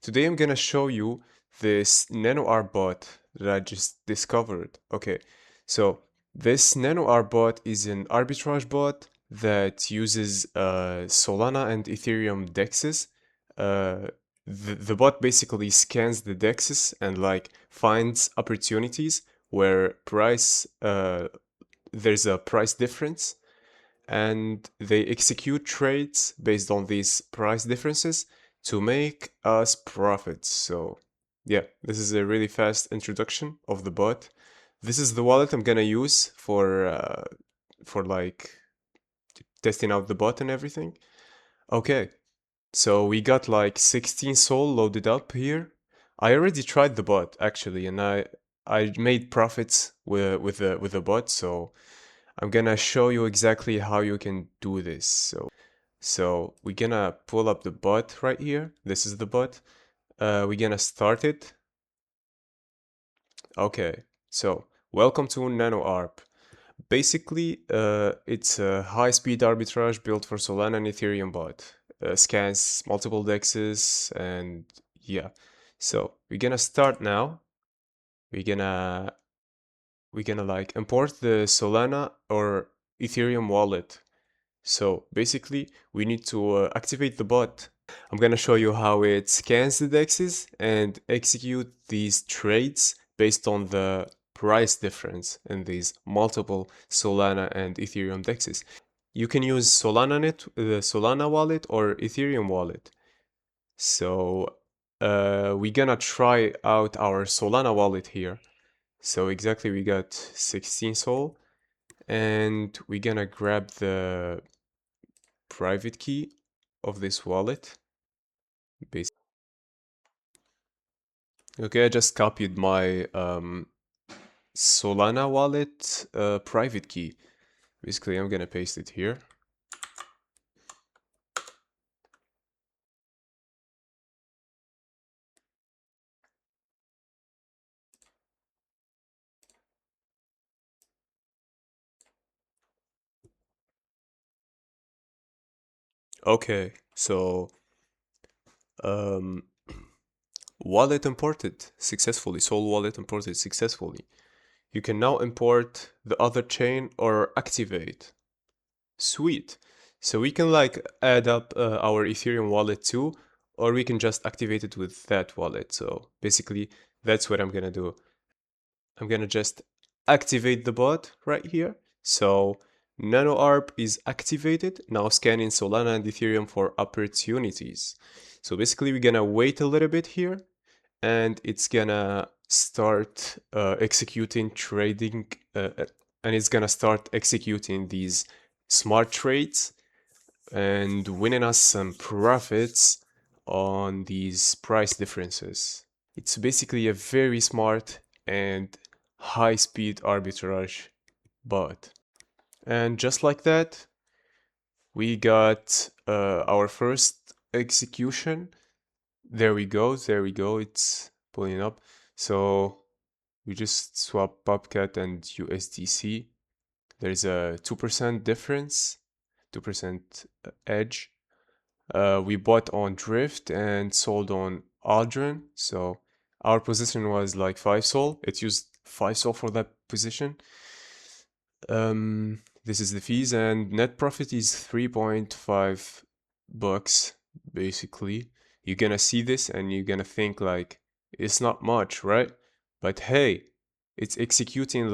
Today I'm gonna show you this nano Arbot that I just discovered. Okay, so this nano Arbot is an arbitrage bot that uses Solana and Ethereum dexes. Uh, the bot basically scans the dexes and like finds opportunities where there's a price difference, and they execute trades based on these price differences to make us profits. So yeah, this is a really fast introduction of the bot. This is the wallet I'm gonna use for like testing out the bot and everything. Okay, so we got like 16 Sol loaded up here. I already tried the bot actually, and I made profits with the bot. So I'm gonna show you exactly how you can do this. So we're gonna pull up the bot right here. This is the bot. We're gonna start it. Okay, so welcome to NanoArb. Basically, it's a high-speed arbitrage built for Solana and Ethereum bot. Scans multiple dexes and yeah. So we're gonna start now. We're gonna like import the Solana or Ethereum wallet. So basically, we need to activate the bot. I'm gonna show you how it scans the dexes and execute these trades based on the price difference in these multiple Solana and Ethereum dexes. You can use the Solana wallet or Ethereum wallet. So we're gonna try out our Solana wallet here. So exactly, we got 16 Sol, and we're gonna grab the private key of this wallet. Okay, I just copied my Solana wallet private key. Basically, I'm gonna paste it here. Okay, so um, wallet imported successfully. Sol wallet imported successfully. You can now import the other chain or activate. Sweet. So we can like add up our Ethereum wallet too, or we can just activate it with that wallet. So basically, that's what I'm gonna do. I'm gonna just activate the bot right here. So NanoArb is activated, now scanning Solana and Ethereum for opportunities. So basically we're gonna wait a little bit here, and it's gonna start executing trading, and it's gonna start executing these smart trades and winning us some profits on these price differences. It's basically a very smart and high-speed arbitrage bot. And just like that, we got our first execution. There we go, it's pulling up. So we just swap Bobcat and USDC. There's a 2% difference, 2% edge. We bought on Drift and sold on Aldrin. So our position was like 5 Sol. It used 5 Sol for that position. This is the fees, and net profit is 3.5 bucks basically. You're gonna see this and you're gonna think like it's not much, right? But hey, it's executing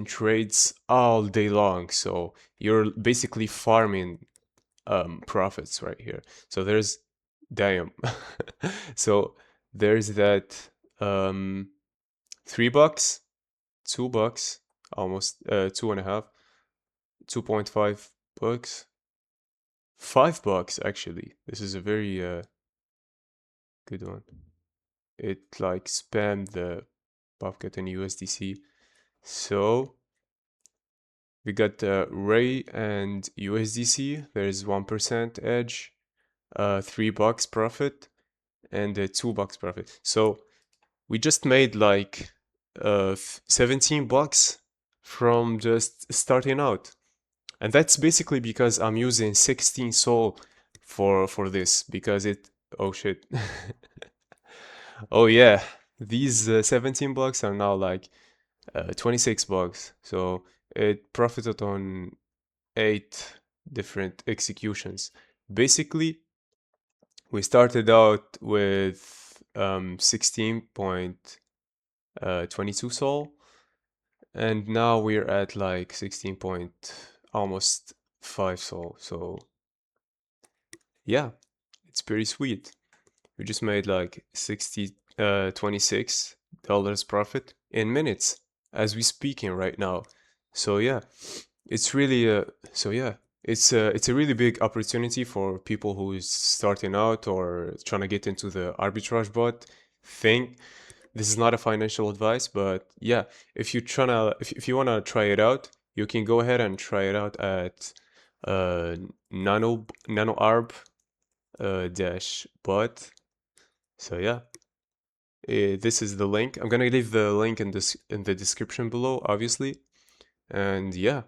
trades all day long. So you're basically farming profits right here. So there's damn. So there's that 3 bucks, 2 bucks, almost 2.5, 2.5 bucks, 5 bucks actually. This is a very good one. It like spammed the Bobcat and USDC. So we got Ray and USDC. There's 1% edge, 3 bucks profit, and 2 bucks profit. So we just made like 17 bucks from just starting out. And that's basically because I'm using 16 Sol for this, because Oh shit. Oh yeah, these 17 bucks are now like 26 bucks. So it profited on 8 different executions. Basically, we started out with 16.22 Sol, and now we're at like 16 point almost 5 Sol. So yeah, it's pretty sweet. We just made like 26 dollars profit in minutes as we speaking right now. So yeah, it's really so yeah, it's a really big opportunity for people who is starting out or trying to get into the arbitrage bot thing. This is not a financial advice, but yeah, if you wanna try it out, you can go ahead and try it out at uh nano arb dash bot. So yeah, this is the link. I'm gonna leave the link in this in the description below, obviously. And yeah,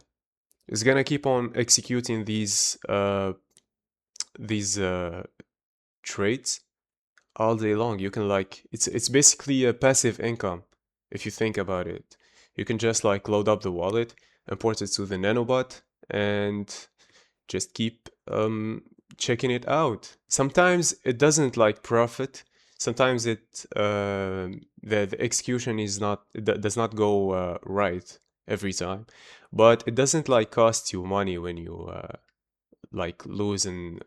it's gonna keep on executing these trades all day long. You can like it's basically a passive income if you think about it. You can just like load up the wallet, import it to the nanobot, and just keep checking it out. Sometimes it doesn't like profit. Sometimes the execution is not does not go right every time, but it doesn't like cost you money when you like lose an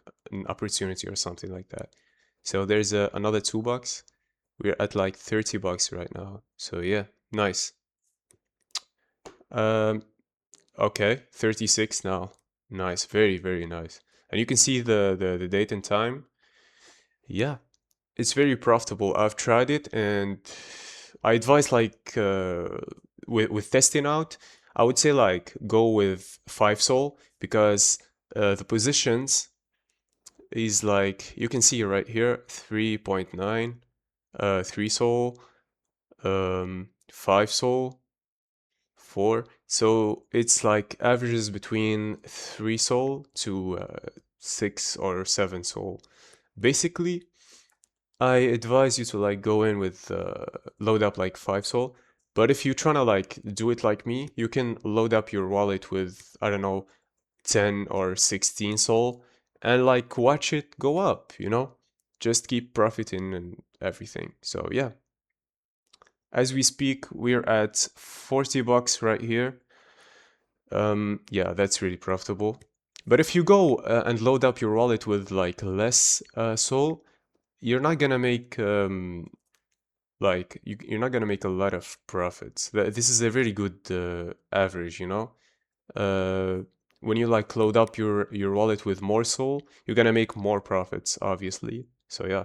opportunity or something like that. So there's another $2. We're at like 30 bucks right now. So yeah, nice. Um, Okay, 36 now. Nice, very, very nice. And you can see the date and time. Yeah, it's very profitable. I've tried it and I advise like with testing out, I would say like go with 5 Sol because the positions is like you can see right here 3.9, 3 Sol, 5 Sol, 4. So it's like averages between 3 Sol to 6 or 7 Sol. Basically, I advise you to like go in with load up like 5 Sol. But if you're trying to like do it like me, you can load up your wallet with, I don't know, 10 or 16 Sol and like watch it go up, you know? Just keep profiting and everything. So yeah, as we speak, we're at 40 bucks right here. Yeah, that's really profitable. But if you go and load up your wallet with like less Sol, you're not gonna make you're not gonna make a lot of profits. This is a very good average, you know. Uh, when you like load up your wallet with more Sol, you're gonna make more profits, obviously. So yeah.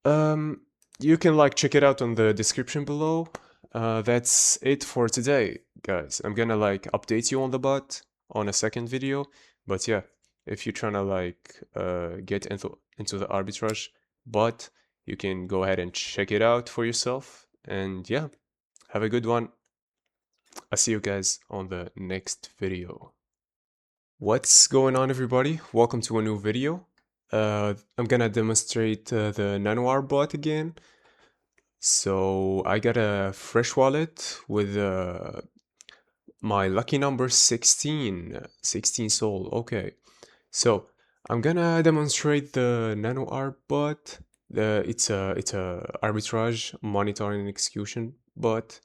Um, you can like check it out on the description below. That's it for today, guys. I'm gonna like update you on the bot on a second video, but yeah, if you're trying to like get into the arbitrage bot, you can go ahead and check it out for yourself. And yeah, have a good one. I'll see you guys on the next video. What's going on, everybody? Welcome to a new video. I'm gonna demonstrate the NanoR bot again. So I got a fresh wallet with my lucky number 16, 16 Sol. Okay, so I'm gonna demonstrate the NanoR bot. It's a arbitrage monitoring and execution bot.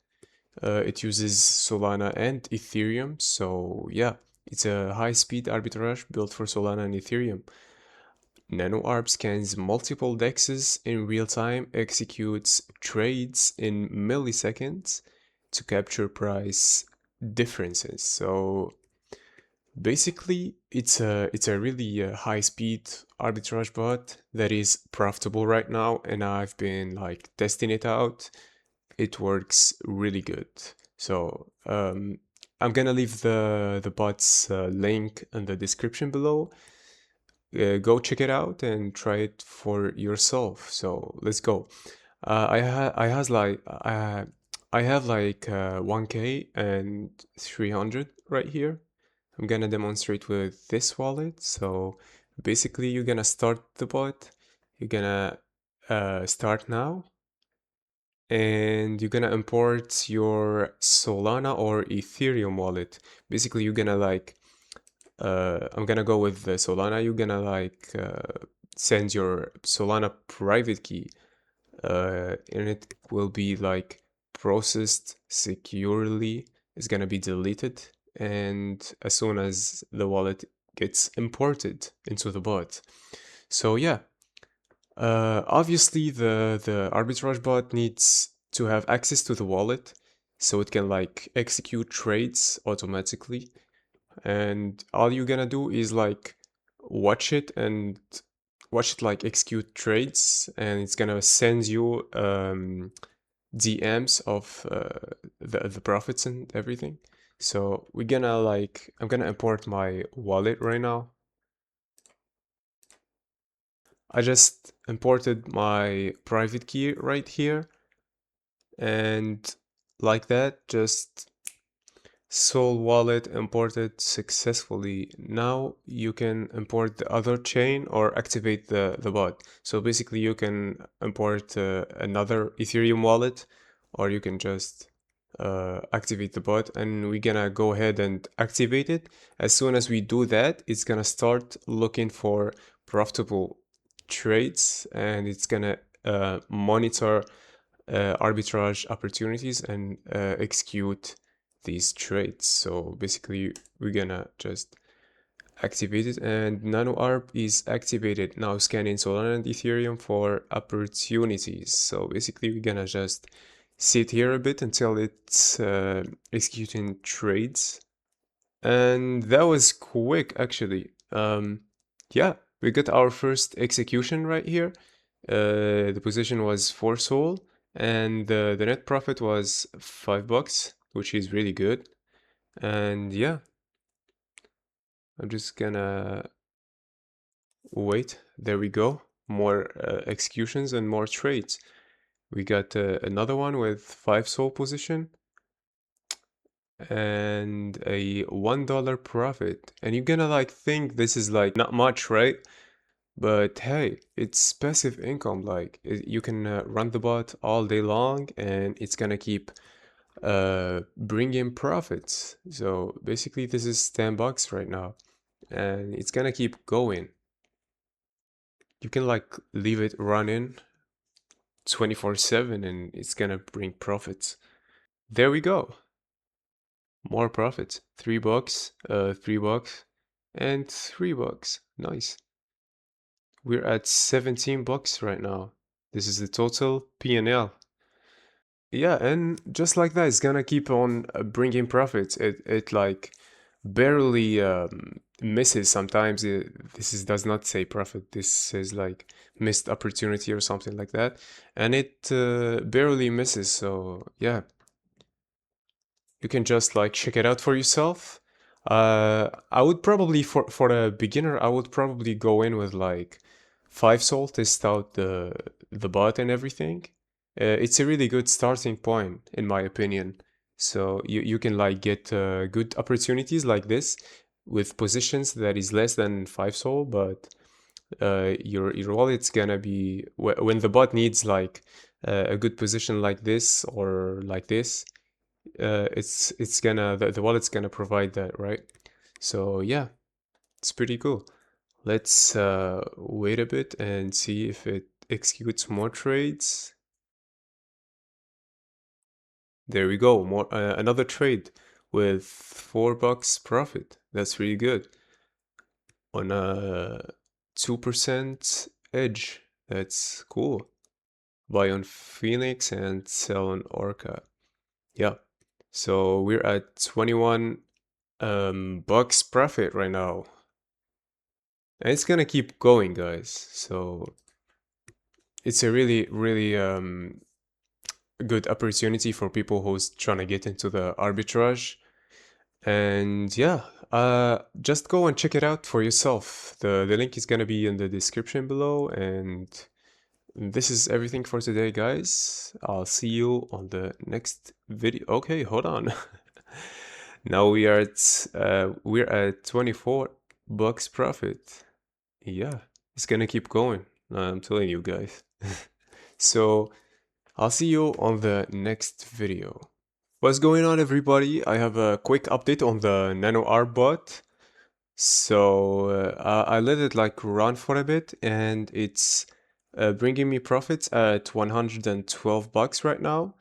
It uses Solana and Ethereum. So yeah, it's a high-speed arbitrage built for Solana and Ethereum. NanoArb scans multiple dexes in real time, executes trades in milliseconds to capture price differences. So basically, it's a really high-speed arbitrage bot that is profitable right now, and I've been like testing it out. It works really good. So I'm gonna leave the bot's link in the description below. Go check it out and try it for yourself. So let's go. I have like 1K and 300 right here. I'm gonna demonstrate with this wallet. So basically you're gonna start the bot. You're gonna start now, and you're gonna import your Solana or Ethereum wallet. Basically, you're gonna like I'm gonna go with the Solana. You're gonna like send your Solana private key, and it will be like processed securely. It's gonna be deleted, and as soon as the wallet gets imported into the bot. So yeah, obviously the arbitrage bot needs to have access to the wallet so it can like execute trades automatically. And all you're gonna do is like watch it and watch it like execute trades, and it's gonna send you DMs of the profits and everything. So we're gonna like I'm gonna import my wallet right now. I just imported my private key right here, and like that, just Sol wallet imported successfully. Now you can import the other chain or activate the bot. So basically you can import another Ethereum wallet, or you can just activate the bot, and we're gonna go ahead and activate it. As soon as we do that, it's gonna start looking for profitable trades, and it's gonna monitor arbitrage opportunities and execute these trades. So basically we're gonna just activate it, and nano arb is activated. Now scanning Solana and Ethereum for opportunities. So basically we're gonna just sit here a bit until it's executing trades. And that was quick actually. Yeah, we got our first execution right here. The position was 4 Sol, and the net profit was $5, which is really good. And yeah, I'm just gonna wait. There we go. More executions and more trades. We got another one with 5 Sol position and a $1 profit. And you're gonna like think this is like not much, right? But hey, it's passive income. Like you can run the bot all day long, and it's gonna keep bring in profits. So basically this is $10 right now, and it's gonna keep going. You can like leave it running 24/7 and it's gonna bring profits. There we go. More profits. $3, $3, and $3. Nice. We're at $17 right now. This is the total P&L. Yeah, and just like that, it's gonna keep on bringing profits. It like barely misses sometimes. This is does not say profit. This says like missed opportunity or something like that, and it barely misses. So yeah, you can just like check it out for yourself. I would probably for a beginner, I would probably go in with like 5 Sol, test out the bot and everything. It's a really good starting point in my opinion. So you can like get good opportunities like this with positions that is less than 5 Sol, but your wallet's gonna be when the bot needs like a good position like this or like this, it's gonna the wallet's gonna provide that, right? So yeah, it's pretty cool. Let's wait a bit and see if it executes more trades. There we go, more another trade with $4 profit. That's really good on a 2% edge. That's cool. Buy on Phoenix and sell on Orca. Yeah. So we're at 21 bucks profit right now. And it's gonna keep going, guys. So it's a really good opportunity for people who's trying to get into the arbitrage. And yeah, just go and check it out for yourself. The link is gonna be in the description below. And this is everything for today, guys. I'll see you on the next video. Okay, hold on. Now we're at 24 bucks profit. yeah, it's gonna keep going. I'm telling you guys. So I'll see you on the next video. What's going on, everybody? I have a quick update on the Nano Arbot. So I let it like run for a bit, and it's bringing me profits at 112 bucks right now.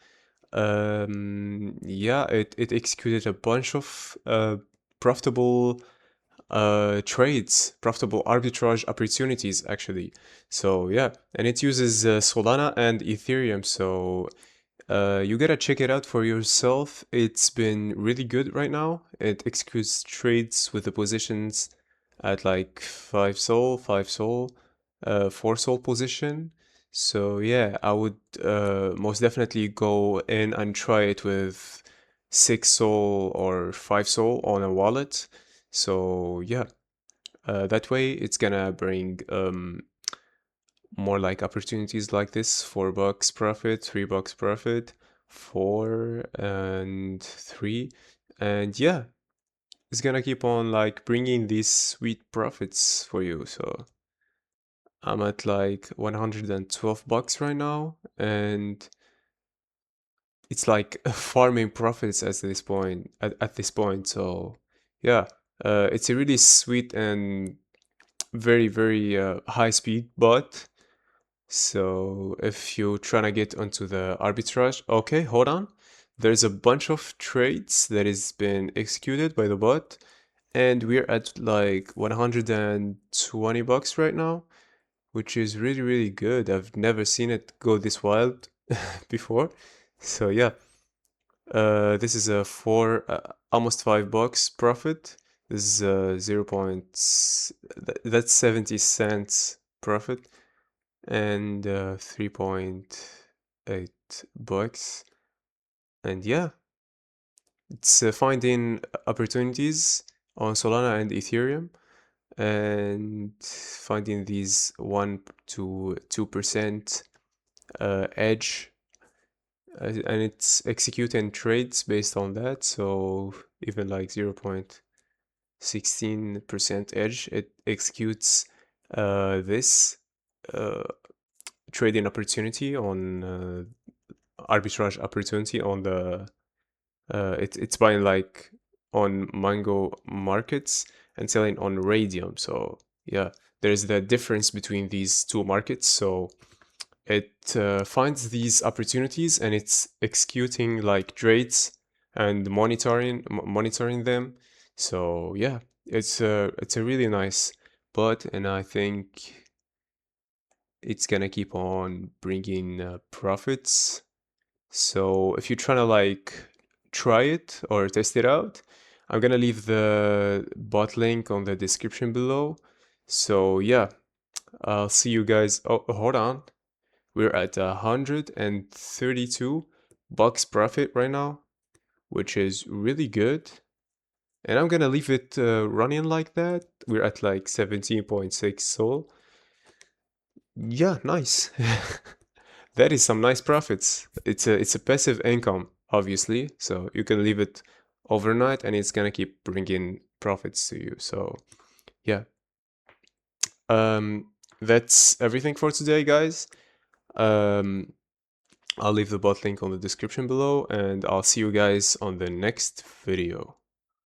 Yeah, it executed a bunch of profitable trades, profitable arbitrage opportunities actually. So yeah, and it uses Solana and Ethereum. So you gotta check it out for yourself. It's been really good right now. It executes trades with the positions at like 5 sol, 4 sol position. So yeah, I would most definitely go in and try it with 6 sol or 5 sol on a wallet. So yeah, that way it's gonna bring more like opportunities like this: $4 profit, $3 profit, 4 and 3, and yeah, it's gonna keep on like bringing these sweet profits for you. So I'm at like 112 bucks right now, and it's like farming profits at this point. At this point, so yeah, it's a really sweet and very high speed bot. So if you're trying to get onto the arbitrage, okay, hold on. There's a bunch of trades that has been executed by the bot, and we're at like 120 bucks right now, which is really good. I've never seen it go this wild before. So yeah, this is a almost $5 profit. This is 0. That's 70 cents profit, and 3.8 bucks. And yeah, it's finding opportunities on Solana and Ethereum, and finding these 1 to 2% edge, and it's executing trades based on that. So even like 0.16% edge, it executes this uh, trading opportunity on arbitrage opportunity on the it's buying like on Mango markets and selling on Radium. So yeah, there's the difference between these two markets. So it finds these opportunities, and it's executing like trades and monitoring them. So yeah, it's a really nice bot, and I think it's gonna keep on bringing profits. So if you're trying to like try it or test it out, I'm gonna leave the bot link on the description below. So yeah, I'll see you guys. Oh, hold on. We're at 132 bucks profit right now, which is really good. And I'm gonna leave it running like that. We're at like 17.6 sol. Yeah, nice. That is some nice profits. It's a passive income, obviously, so you can leave it overnight and it's gonna keep bringing profits to you. So yeah, that's everything for today, guys. Um, I'll leave the bot link on the description below, and I'll see you guys on the next video.